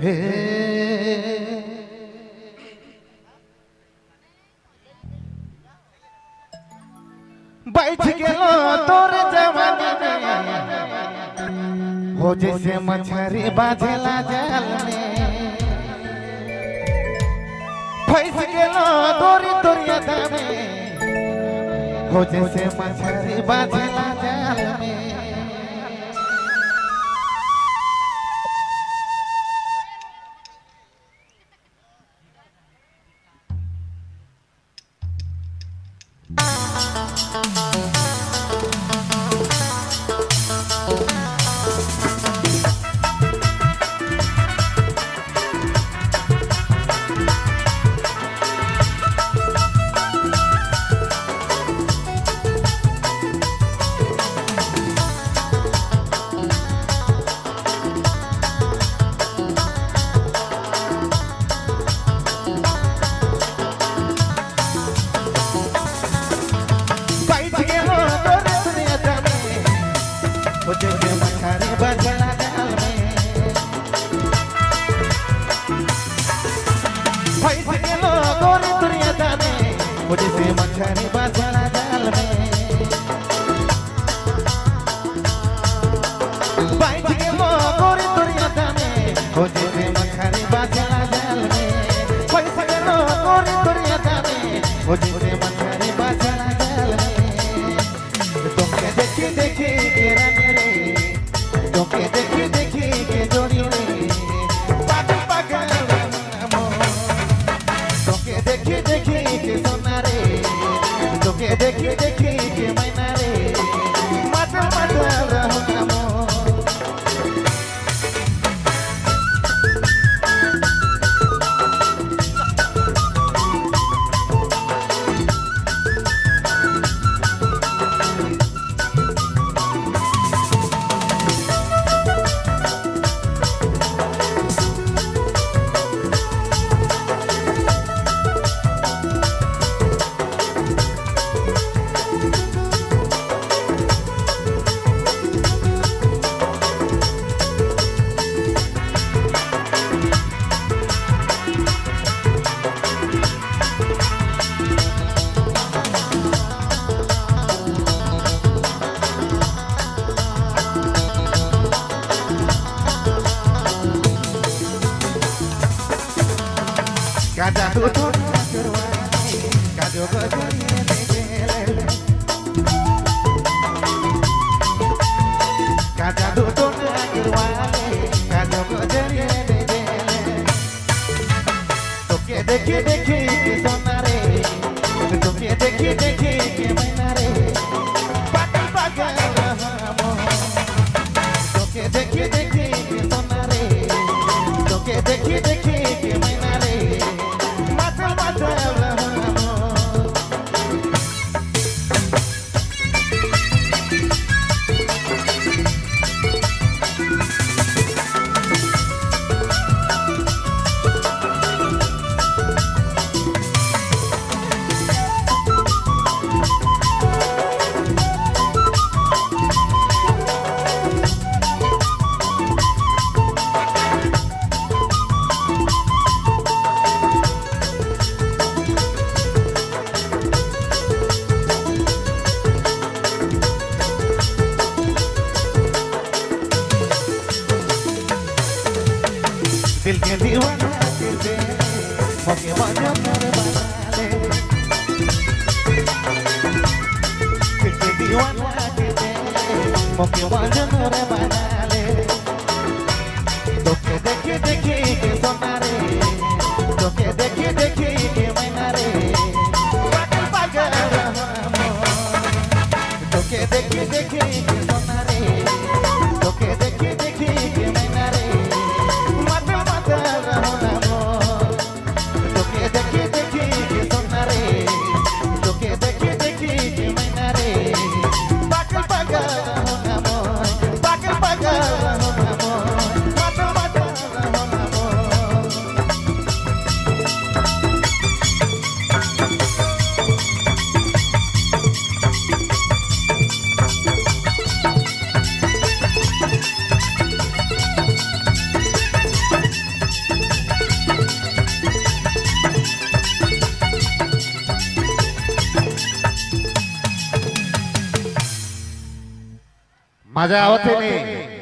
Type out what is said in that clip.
हे बैठ गेलो तोर जवानी में हो जैसे मछरी बाझेला जाल में फंस गेलो तोरी तोरिया में हो जैसे मछरी बाझेला जाल में मुझे से मछली बाझला जाल में बैठ गेलो गोरी दुनिया में मुझे से मछली बाझला जाल में पैसा गेलो गोरी दुनिया में मुझे से मछली बाझला जाल में तुमके देखी देखी के रंग तुमके देखी देखी के जोड़ी रे पागल पागल तुमके देखी देखी के के देखी देखी के मैना रे मत मत रहना मो Kada tutur kerwai, kado gajari negele. Kada tutur kerwai, kado gajari negele. Toke dekhi dekhi ke sonare, toke dekhi dekhi ke mainare. Pagal pagal rahamo, toke dekhi dekhi ke sonare, toke dekhi dekhi ke mainare. दिल के दीवाना कर दे मौके बाजा पर बना ले दिल के दीवाना कर दे मौके बाजा पर बना ले तोके देखी देखी के सोना रे तोके देखी देखी के मैना रे पागल पागल रहमो तोके देखी देखी के सोना रे तोके देखी देखी के मैना रे पागल पागल माझ्या आवते ने